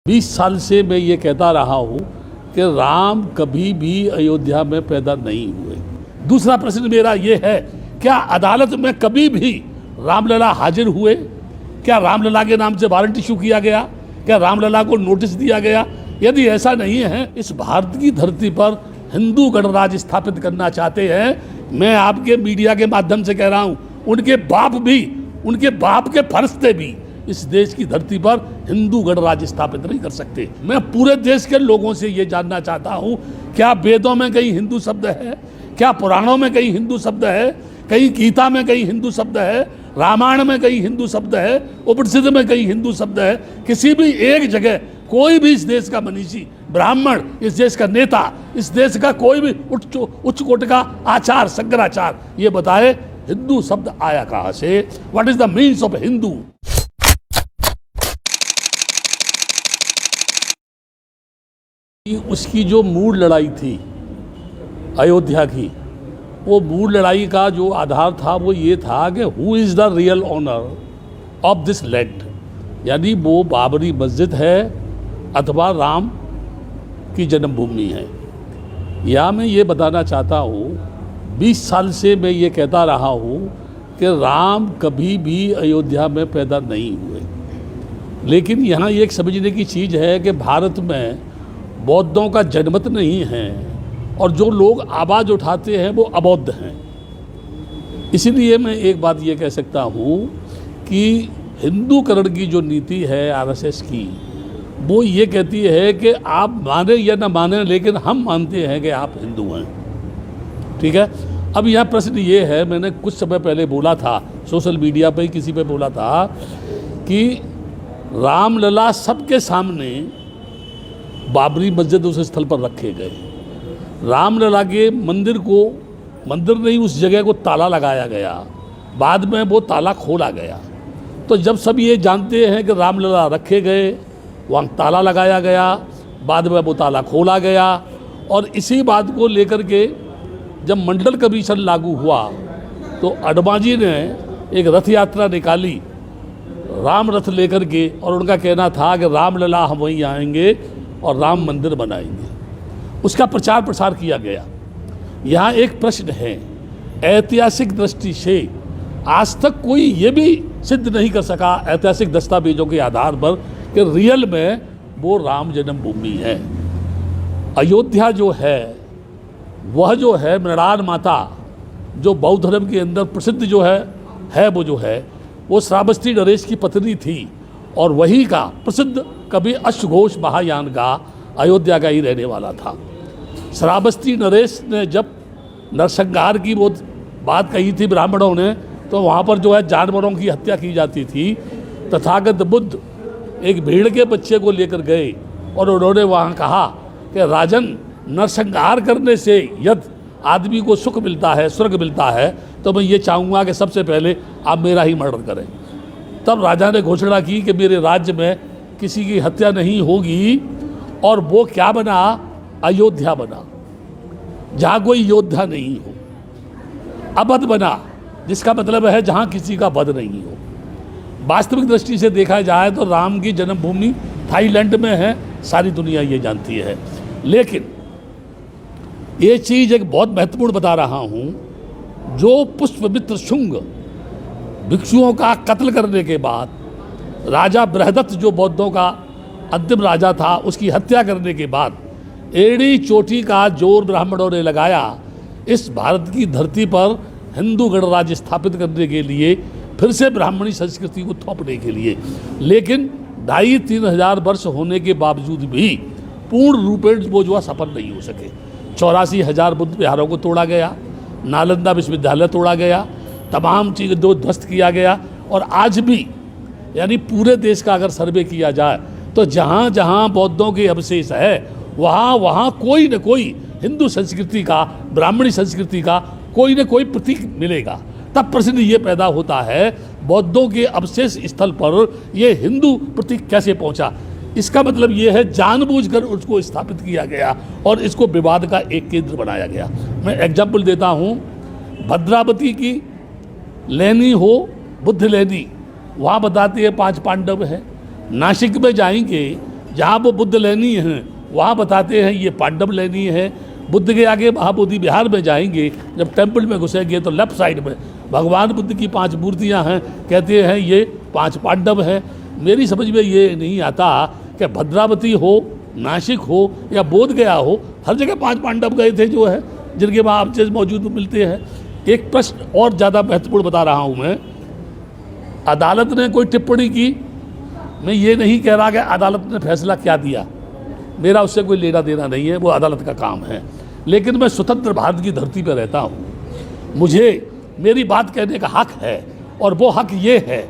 20 साल से मैं ये कहता रहा हूँ कि राम कभी भी अयोध्या में पैदा नहीं हुए। दूसरा प्रश्न मेरा ये है, क्या अदालत में कभी भी रामलला हाजिर हुए? क्या रामलला के नाम से वारंट इशू किया गया? क्या रामलला को नोटिस दिया गया? यदि ऐसा नहीं है, इस भारत की धरती पर हिंदू गणराज्य स्थापित करना चाहते हैं, मैं आपके मीडिया के माध्यम से कह रहा हूँ, उनके बाप के फरिश्ते भी इस देश की धरती पर हिंदू गणराज्य स्थापित नहीं कर सकते। मैं पूरे देश के लोगों से ये जानना चाहता हूँ, क्या वेदों में कहीं हिंदू शब्द है? क्या पुराणों में कहीं हिंदू शब्द है? कहीं गीता में कहीं हिंदू शब्द है? रामायण में कहीं हिंदू शब्द है? उपनिषद में कहीं हिंदू शब्द है? किसी भी एक जगह कोई भी इस देश का मनीषी, ब्राह्मण, इस देश का नेता, इस देश का कोई भी उच्च कोटि का आचार, शंकराचार्य ये बताए हिंदू शब्द आया कहाँ से? What is the means of Hindu? उसकी जो मूल लड़ाई थी अयोध्या की, वो मूल लड़ाई का जो आधार था वो ये था कि who is the real owner of this land, यानी वो बाबरी मस्जिद है अथवा राम की जन्मभूमि है। या मैं ये बताना चाहता हूँ, 20 साल से मैं ये कहता रहा हूँ कि राम कभी भी अयोध्या में पैदा नहीं हुए। लेकिन यहाँ एक समझने की चीज़ है कि भारत में बौद्धों का जनमत नहीं है और जो लोग आवाज़ उठाते हैं वो अबौद्ध हैं। इसीलिए मैं एक बात ये कह सकता हूँ कि हिंदूकरण की जो नीति है आरएसएस की, वो ये कहती है कि आप माने या ना माने, लेकिन हम मानते हैं कि आप हिंदू हैं। ठीक है। अब यहाँ प्रश्न ये है, मैंने कुछ समय पहले बोला था, सोशल मीडिया पर ही किसी पे बोला था कि रामलला सबके सामने बाबरी मस्जिद उस स्थल पर रखे गए। रामलला के मंदिर नहीं, उस जगह को ताला लगाया गया। बाद में वो ताला खोला गया। तो जब सब ये जानते हैं कि रामलला रखे गए, वहाँ ताला लगाया गया, बाद में वो ताला खोला गया, और इसी बात को लेकर के जब मंडल कमीशन लागू हुआ तो अडवाणी जी ने एक रथ यात्रा निकाली राम रथ लेकर के, और उनका कहना था कि रामलला हम वहीं आएंगे और राम मंदिर बनाएंगे। उसका प्रचार प्रसार किया गया। यहाँ एक प्रश्न है, ऐतिहासिक दृष्टि से आज तक कोई ये भी सिद्ध नहीं कर सका ऐतिहासिक दस्तावेजों के आधार पर कि रियल में वो राम जन्मभूमि है। अयोध्या जो है वह जो है मृणाल माता, जो बौद्ध धर्म के अंदर प्रसिद्ध जो है वो श्रावस्ती नरेश की पत्नी थी, और वही का प्रसिद्ध कवि अश्वघोष महायान का अयोध्या का ही रहने वाला था। श्रावस्ती नरेश ने जब नरसंहार की वो बात कही थी ब्राह्मणों ने, तो वहाँ पर जो है जानवरों की हत्या की जाती थी। तथागत बुद्ध एक भेड़ के बच्चे को लेकर गए और उन्होंने वहाँ कहा कि राजन, नरसंहार करने से यदि आदमी को सुख मिलता है, स्वर्ग मिलता है, तो मैं ये चाहूँगा कि सबसे पहले आप मेरा ही मर्डर करें। तब राजा ने घोषणा की कि मेरे राज्य में किसी की हत्या नहीं होगी, और वो क्या बना? अयोध्या बना, जहाँ कोई योद्धा नहीं हो। अवध बना, जिसका मतलब है जहाँ किसी का वध नहीं हो। वास्तविक दृष्टि से देखा जाए तो राम की जन्मभूमि थाईलैंड में है, सारी दुनिया ये जानती है। लेकिन ये चीज़ एक बहुत महत्वपूर्ण बता रहा हूँ, जो पुष्पमित्र शुंग भिक्षुओं का कत्ल करने के बाद राजा बृहदत्त, जो बौद्धों का अंतिम राजा था, उसकी हत्या करने के बाद एड़ी चोटी का जोर ब्राह्मणों ने लगाया इस भारत की धरती पर हिंदू गणराज्य स्थापित करने के लिए, फिर से ब्राह्मणी संस्कृति को थोपने के लिए। लेकिन 2,500-3 हज़ार वर्ष होने के बावजूद भी पूर्ण रूपेण वो जो सफल नहीं हो सके। 84,000 बुद्ध विहारों को तोड़ा गया, नालंदा विश्वविद्यालय तोड़ा गया, तमाम चीज़ें दो ध्वस्त किया गया। और आज भी यानी पूरे देश का अगर सर्वे किया जाए तो जहाँ जहाँ बौद्धों के अवशेष है, वहाँ कोई न कोई हिंदू संस्कृति का, ब्राह्मणी संस्कृति का कोई न कोई प्रतीक मिलेगा। तब प्रश्न ये पैदा होता है, बौद्धों के अवशेष स्थल पर ये हिंदू प्रतीक कैसे पहुँचा? इसका मतलब ये है जानबूझकर उसको स्थापित किया गया और इसको विवाद का एक केंद्र बनाया गया। मैं एग्जाम्पल देता हूँ, भद्रावती की लेनी हो, बुद्ध लेनी, वहाँ बताते हैं 5 पांडव हैं। नासिक में जाएंगे जहाँ वो बुद्ध लेनी है वहाँ बताते हैं ये पांडव लेनी है। बुद्ध के आगे महाबोधि बिहार में जाएंगे, जब टेम्पल में घुसेंगे तो लेफ्ट साइड में भगवान बुद्ध की 5 मूर्तियाँ हैं, कहते हैं ये 5 पांडव हैं। मेरी समझ में ये नहीं आता कि भद्रावती हो, नासिक हो या बोध गया हो, हर जगह 5 पांडव गए थे जो है, जिनके वहाँ अवशेष मौजूद मिलते हैं। एक प्रश्न और ज़्यादा महत्वपूर्ण बता रहा हूँ मैं, अदालत ने कोई टिप्पणी की, मैं ये नहीं कह रहा कि अदालत ने फैसला क्या दिया, मेरा उससे कोई लेना देना नहीं है, वो अदालत का काम है। लेकिन मैं स्वतंत्र भारत की धरती पर रहता हूँ, मुझे मेरी बात कहने का हक है, और वो हक ये है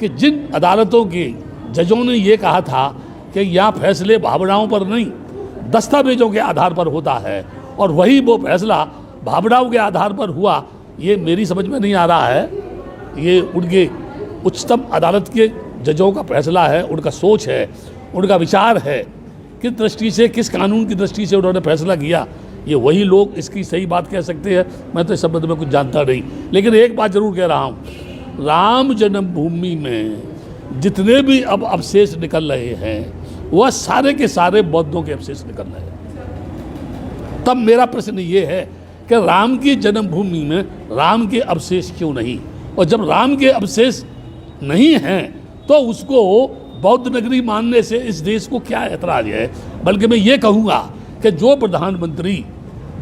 कि जिन अदालतों के जजों ने ये कहा था कि यहाँ फैसले भावनाओं पर नहीं दस्तावेजों के आधार पर होता है, और वही वो फैसला भावनाओं के आधार पर हुआ, ये मेरी समझ में नहीं आ रहा है। ये उनके उच्चतम अदालत के जजों का फैसला है, उनका सोच है, उनका विचार है, किस दृष्टि से, किस कानून की दृष्टि से उन्होंने फैसला किया, ये वही लोग इसकी सही बात कह सकते हैं। मैं तो इस संबंध में कुछ जानता नहीं, लेकिन एक बात जरूर कह रहा हूँ, राम जन्मभूमि में जितने भी अब अवशेष निकल रहे हैं वह सारे के सारे बौद्धों के अवशेष निकल रहे हैं। तब मेरा प्रश्न ये है कि राम की जन्मभूमि में राम के अवशेष क्यों नहीं, और जब राम के अवशेष नहीं हैं तो उसको बौद्ध नगरी मानने से इस देश को क्या ऐतराज है। बल्कि मैं ये कहूँगा कि जो प्रधानमंत्री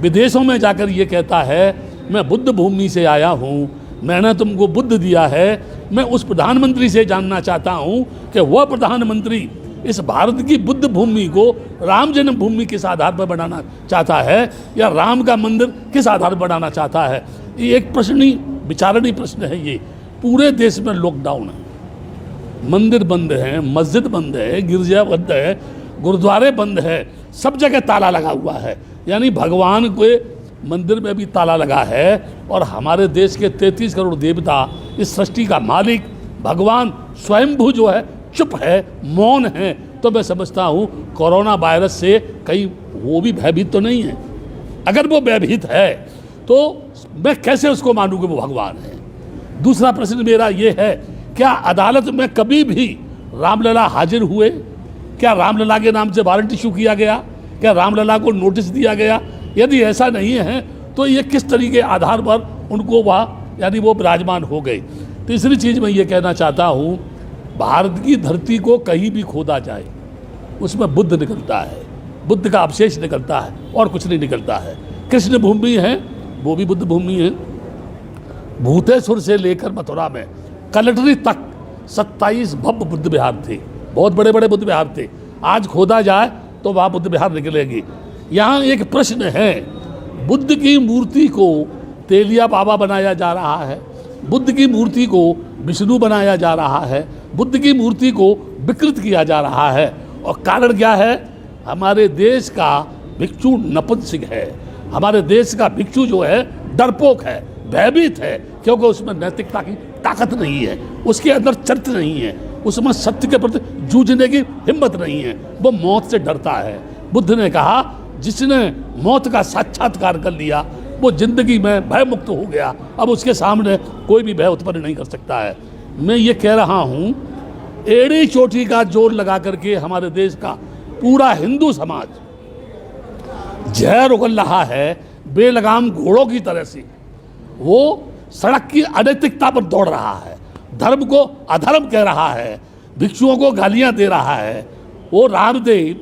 विदेशों में जाकर ये कहता है मैं बुद्ध भूमि से आया हूँ, मैंने तुमको बुद्ध दिया है, मैं उस प्रधानमंत्री से जानना चाहता हूँ कि वह प्रधानमंत्री इस भारत की बुद्ध भूमि को राम जन्मभूमि किस आधार पर बनाना चाहता है, या राम का मंदिर किस आधार पर बनाना चाहता है। ये एक प्रश्न, विचारणीय प्रश्न है। ये पूरे देश में लॉकडाउन है, मंदिर बंद है, मस्जिद बंद है, गिरजा बंद है, गुरुद्वारे बंद है, सब जगह ताला लगा हुआ है, यानी भगवान के मंदिर में भी ताला लगा है। और हमारे देश के 33 करोड़ देवता, इस सृष्टि का मालिक भगवान स्वयंभू जो है चुप है, मौन है। तो मैं समझता हूँ कोरोना वायरस से कहीं वो भी भयभीत तो नहीं है। अगर वो भयभीत है तो मैं कैसे उसको मानूँ कि वो भगवान है। दूसरा प्रश्न मेरा ये है, क्या अदालत में कभी भी रामलला हाजिर हुए? क्या रामलला के नाम से वारंट इशू किया गया? क्या रामलला को नोटिस दिया गया? यदि ऐसा नहीं है तो ये किस तरीके के आधार पर उनको वहाँ यानी वो विराजमान हो गए। तीसरी चीज़ मैं ये कहना चाहता हूँ, भारत की धरती को कहीं भी खोदा जाए उसमें बुद्ध निकलता है, बुद्ध का अवशेष निकलता है, और कुछ नहीं निकलता है। कृष्ण भूमि है, वो भी बुद्ध भूमि है। भूतेश्वर से लेकर मथुरा में कलटरी तक 27 भव्य बुद्ध विहार थे, बहुत बड़े बड़े बुद्ध विहार थे। आज खोदा जाए तो वहाँ बुद्ध विहार निकलेगी। यहाँ एक प्रश्न है, बुद्ध की मूर्ति को तेलिया बाबा बनाया जा रहा है, बुद्ध की मूर्ति को विष्णु बनाया जा रहा है, बुद्ध की मूर्ति को विकृत किया जा रहा है। और कारण क्या है? हमारे देश का भिक्षु नपुंसक है, हमारे देश का भिक्षु जो है डरपोक है, भयभीत है, क्योंकि उसमें नैतिकता की ताकत नहीं है, उसके अंदर चरित्र नहीं है, उसमें सत्य के प्रति जूझने की हिम्मत नहीं है, वो मौत से डरता है। बुद्ध ने कहा जिसने मौत का साक्षात्कार कर लिया वो जिंदगी में भय मुक्त हो गया, अब उसके सामने कोई भी भय उत्पन्न नहीं कर सकता है। मैं ये कह रहा हूँ, एड़ी चोटी का जोर लगा करके हमारे देश का पूरा हिंदू समाज जहर उगल रहा है बेलगाम घोड़ों की तरह से। वो सड़क की अनैतिकता पर दौड़ रहा है, धर्म को अधर्म कह रहा है, भिक्षुओं को गालियां दे रहा है। वो रामदेव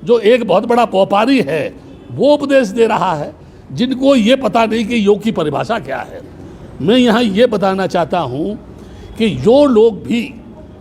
जो एक बहुत बड़ा व्यापारी है वो उपदेश दे रहा है, जिनको ये पता नहीं कि योग की परिभाषा क्या है। मैं यहाँ ये बताना चाहता हूँ कि जो लोग भी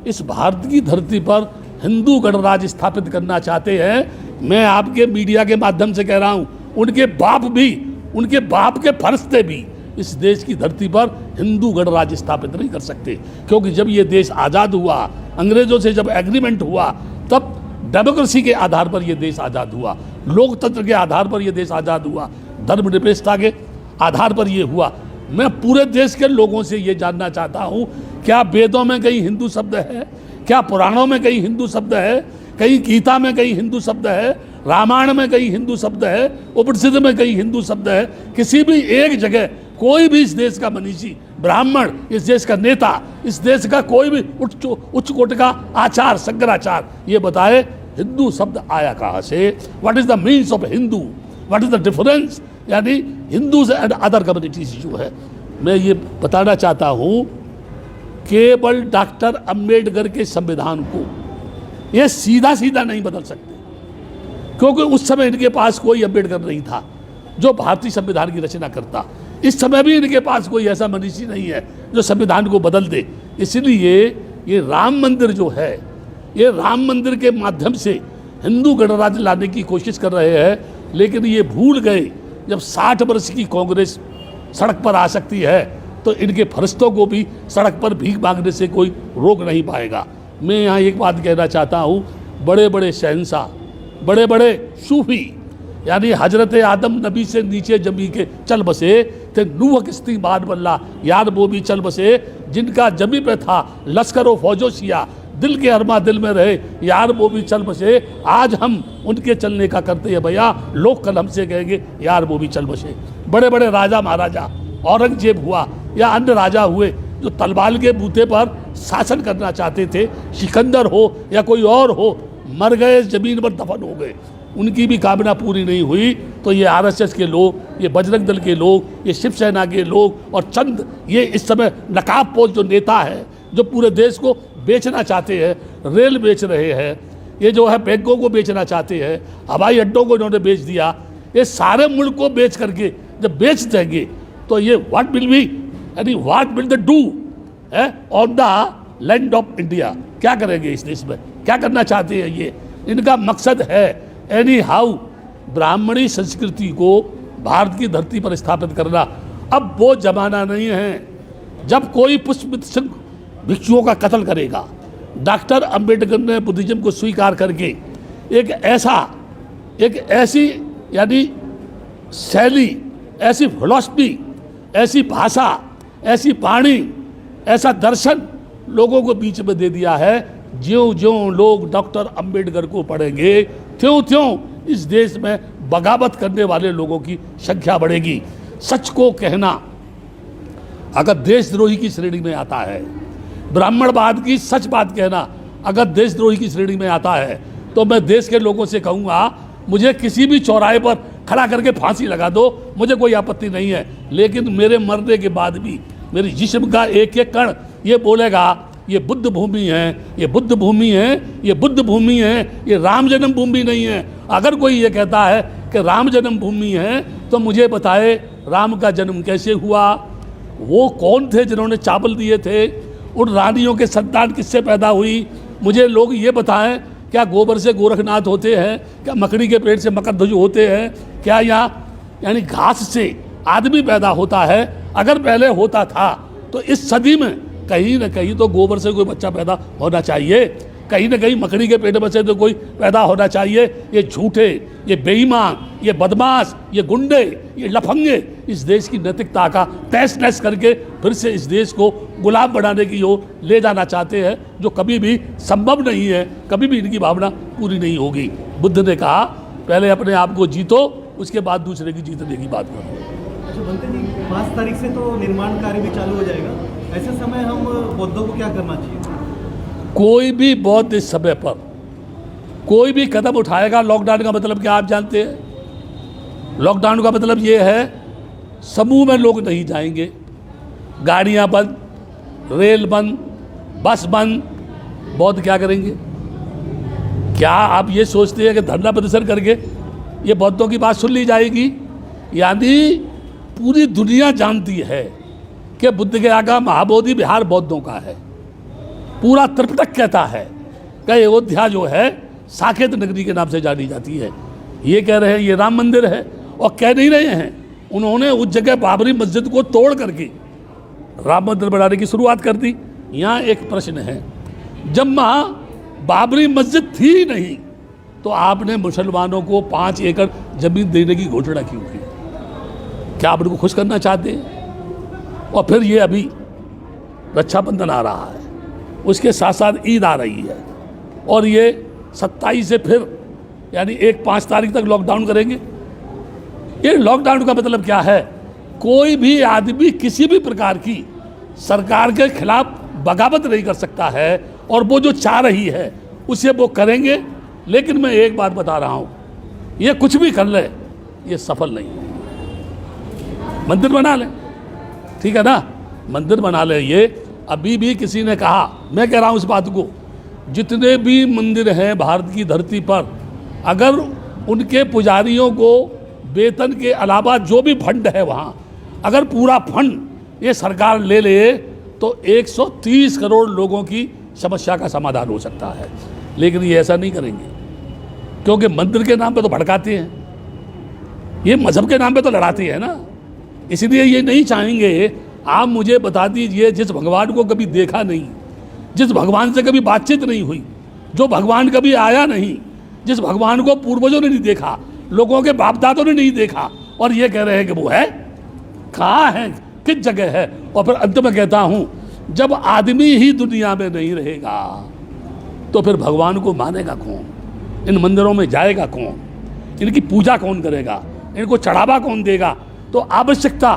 इस भारत की धरती पर हिंदू गणराज स्थापित करना चाहते हैं, मैं आपके मीडिया के माध्यम से कह रहा हूँ, उनके बाप भी, उनके बाप के फरिश्ते भी इस देश की धरती पर हिंदू गणराज स्थापित नहीं कर सकते। क्योंकि जब ये देश आज़ाद हुआ, अंग्रेज़ों से जब एग्रीमेंट हुआ, तब डेमोक्रेसी के आधार पर यह देश आज़ाद हुआ, लोकतंत्र के आधार पर यह देश आज़ाद हुआ, धर्मनिरपेक्षता के आधार पर यह हुआ। मैं पूरे देश के लोगों से ये जानना चाहता हूँ, क्या वेदों में कहीं हिंदू शब्द है? क्या पुराणों में कहीं हिंदू शब्द है? कहीं गीता में कहीं हिंदू शब्द है? रामायण में कहीं हिंदू शब्द है? उपनिषद में कहीं हिंदू शब्द है? किसी भी एक जगह कोई भी इस देश का मनीषी, ब्राह्मण, इस देश का नेता, इस देश का कोई भी उच्च कोटि का आचार, शंकराचार्य ये बताए हिंदू शब्द आया कहाँ से, what is the means of Hindu, what is the difference, यानी हिंदूज एंड अदर कम्युनिटीज जो है। मैं ये बताना चाहता हूँ, केवल डॉक्टर अंबेडकर के संविधान को ये सीधा सीधा नहीं बदल सकते, क्योंकि उस समय इनके पास कोई अंबेडकर नहीं था जो भारतीय संविधान की रचना करता। इस समय भी इनके पास कोई ऐसा मनीषी नहीं है जो संविधान को बदल दे। इसलिए ये राम मंदिर जो है, ये राम मंदिर के माध्यम से हिंदू गणराज्य लाने की कोशिश कर रहे हैं, लेकिन ये भूल गए जब 60 वर्ष की कांग्रेस सड़क पर आ सकती है तो इनके फरिश्तों को भी सड़क पर भीख मांगने से कोई रोक नहीं पाएगा। मैं यहाँ एक बात कहना चाहता हूँ, बड़े बड़े शहंशाह, बड़े बड़े सूफी, यानी हजरत आदम नबी से नीचे जमी के चल बसे थे, नूह किस्ती मान बल्ला यार वो भी चल बसे, जिनका जमी पे था लश्कर व फौजो सिया, दिल के अरमा दिल में रहे यार वो भी चल बसे। आज हम उनके चलने का करते हैं भैया, लोग कल हमसे कहेंगे यार वो भी चल बसे। बड़े बड़े राजा महाराजा, औरंगजेब हुआ या अन्य राजा हुए जो तलवार के बूते पर शासन करना चाहते थे, सिकंदर हो या कोई और हो, मर गए, ज़मीन पर दफन हो गए, उनकी भी कामना पूरी नहीं हुई। तो ये आरएसएस के लोग, ये बजरंग दल के लोग, ये शिवसेना के लोग और चंद ये इस समय नकाबपोश जो नेता है जो पूरे देश को बेचना चाहते हैं, रेल बेच रहे हैं, ये जो है बैंकों को बेचना चाहते हैं, हवाई अड्डों को इन्होंने बेच दिया, ये सारे मुल्क को बेच करके जब बेच देंगे तो ये व्हाट विल बी, यानी what will the do on the land of India, क्या करेंगे इस देश में, क्या करना चाहते हैं ये। इनका मकसद है एनी हाउ ब्राह्मणी संस्कृति को भारत की धरती पर स्थापित करना। अब वो जमाना नहीं है जब कोई पुष्प सिंह भिक्षुओं का कत्ल करेगा। डॉक्टर अंबेडकर ने बुद्धिज्म को स्वीकार करके एक ऐसी यानी शैली, ऐसी फिलॉसफी, ऐसी भाषा, ऐसी वाणी, ऐसा दर्शन लोगों को बीच में दे दिया है। ज्यों ज्यों लोग डॉक्टर अंबेडकर को पढ़ेंगे, त्यों त्यों इस देश में बगावत करने वाले लोगों की संख्या बढ़ेगी। सच को कहना अगर देशद्रोही की श्रेणी में आता है, ब्राह्मणवाद की सच बात कहना अगर देशद्रोही की श्रेणी में आता है, तो मैं देश के लोगों से कहूँगा मुझे किसी भी चौराहे पर खड़ा करके फांसी लगा दो, मुझे कोई आपत्ति नहीं है, लेकिन मेरे मरने के बाद भी मेरे जिस्म का एक एक कण ये बोलेगा ये बुद्ध भूमि है, ये बुद्ध भूमि है, ये बुद्ध भूमि है, ये राम जन्म भूमि नहीं है। अगर कोई ये कहता है कि राम जन्म भूमि है तो मुझे बताए राम का जन्म कैसे हुआ, वो कौन थे जिन्होंने चावल दिए थे, उन रानियों के संतान किससे पैदा हुई, मुझे लोग ये बताएं क्या गोबर से गोरखनाथ होते हैं, क्या मकड़ी के पेट से मकरध्वज होते हैं, क्या यहाँ यानी घास से आदमी पैदा होता है। अगर पहले होता था तो इस सदी में कहीं ना कहीं तो गोबर से कोई बच्चा पैदा होना चाहिए, कहीं ना कहीं मकड़ी के पेट में से तो कोई पैदा होना चाहिए। ये झूठे, ये बेईमान, ये बदमाश, ये गुंडे, ये लफंगे इस देश की नैतिकता का तहस नहस करके फिर से इस देश को गुलाम बनाने की ओर ले जाना चाहते हैं, जो कभी भी संभव नहीं है, कभी भी इनकी भावना पूरी नहीं होगी। बुद्ध ने कहा पहले अपने आप को जीतो, उसके बाद दूसरे की जीतने की बात करो। 5 तारीख से तो निर्माण कार्य भी चालू हो जाएगा, ऐसे समय हम बौद्धों को क्या करना चाहिए? कोई भी बौद्ध इस समय पर कोई भी कदम उठाएगा, लॉकडाउन का मतलब क्या आप जानते हैं? लॉकडाउन का मतलब ये है समूह में लोग नहीं जाएंगे, गाड़ियां बंद, रेल बंद, बस बंद। बौद्ध क्या करेंगे? क्या आप ये सोचते हैं कि धरना प्रदर्शन करके ये बौद्धों की बात सुन ली जाएगी? यानी पूरी दुनिया जानती है कि बुद्ध के आगा महाबोधि बिहार बौद्धों का है। पूरा त्रिपिटक कहता है कि अयोध्या जो है साकेत नगरी के नाम से जानी जाती है। ये कह रहे हैं ये राम मंदिर है, और कह नहीं रहे हैं, उन्होंने उस जगह बाबरी मस्जिद को तोड़ करके राम मंदिर बनाने की शुरुआत कर दी। यहाँ एक प्रश्न है, जब वहाँ बाबरी मस्जिद थी ही नहीं तो आपने मुसलमानों को 5 एकड़ जमीन देने की घोषणा क्यों की? क्या आप उनको खुश करना चाहते हैं? और फिर ये अभी रक्षाबंधन आ रहा है, उसके साथ साथ ईद आ रही है, और ये 27 से फिर यानी 5 तारीख तक लॉकडाउन करेंगे। ये लॉकडाउन का मतलब क्या है? कोई भी आदमी किसी भी प्रकार की सरकार के खिलाफ बगावत नहीं कर सकता है, और वो जो चाह रही है उसे वो करेंगे। लेकिन मैं एक बात बता रहा हूँ, ये कुछ भी कर ले, ये सफल नहीं है। मंदिर बना ले, ठीक है ना, मंदिर बना ले। ये अभी भी किसी ने कहा, मैं कह रहा हूँ इस बात को, जितने भी मंदिर हैं भारत की धरती पर, अगर उनके पुजारियों को वेतन के अलावा जो भी फंड है वहाँ, अगर पूरा फंड ये सरकार ले ले तो 130 करोड़ लोगों की समस्या का समाधान हो सकता है। लेकिन ये ऐसा नहीं करेंगे, क्योंकि मंदिर के नाम पे तो भड़काते हैं, ये मजहब के नाम पे तो लड़ाते हैं ना। इसलिए ये नहीं चाहेंगे। आप मुझे बता दीजिए, जिस भगवान को कभी देखा नहीं, जिस भगवान से कभी बातचीत नहीं हुई, जो भगवान कभी आया नहीं, जिस भगवान को पूर्वजों ने नहीं देखा, लोगों के बाप दादों ने नहीं देखा, और ये कह रहे हैं कि वो है, कहाँ है, किस जगह है। और फिर अंत में कहता हूँ, जब आदमी ही दुनिया में नहीं रहेगा तो फिर भगवान को मानेगा कौन, इन मंदिरों में जाएगा कौन, इनकी पूजा कौन करेगा, इनको चढ़ावा कौन देगा। तो आवश्यकता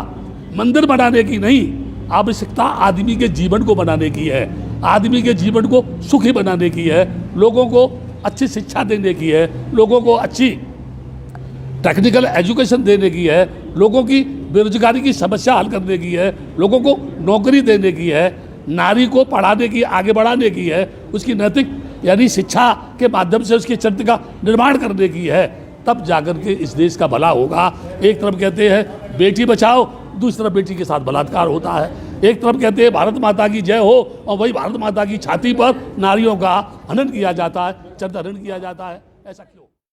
मंदिर बनाने की नहीं, आवश्यकता आदमी के जीवन को बनाने की है, आदमी के जीवन को सुखी बनाने की है, लोगों को अच्छी शिक्षा देने की है, लोगों को अच्छी टेक्निकल एजुकेशन देने की है, लोगों की बेरोजगारी की समस्या हल करने की है, लोगों को नौकरी देने की है, नारी को पढ़ाने की, आगे बढ़ाने की है, उसकी नैतिक यानी शिक्षा के माध्यम से उसके चरित्र का निर्माण करने की है। तब जाकर के इस देश का भला होगा। एक तरफ कहते हैं बेटी बचाओ, दूसरी तरफ बेटी के साथ बलात्कार होता है। एक तरफ कहते हैं भारत माता की जय हो, और वही भारत माता की छाती पर नारियों का हनन किया जाता है, चरित्र हनन किया जाता है। ऐसा क्यों?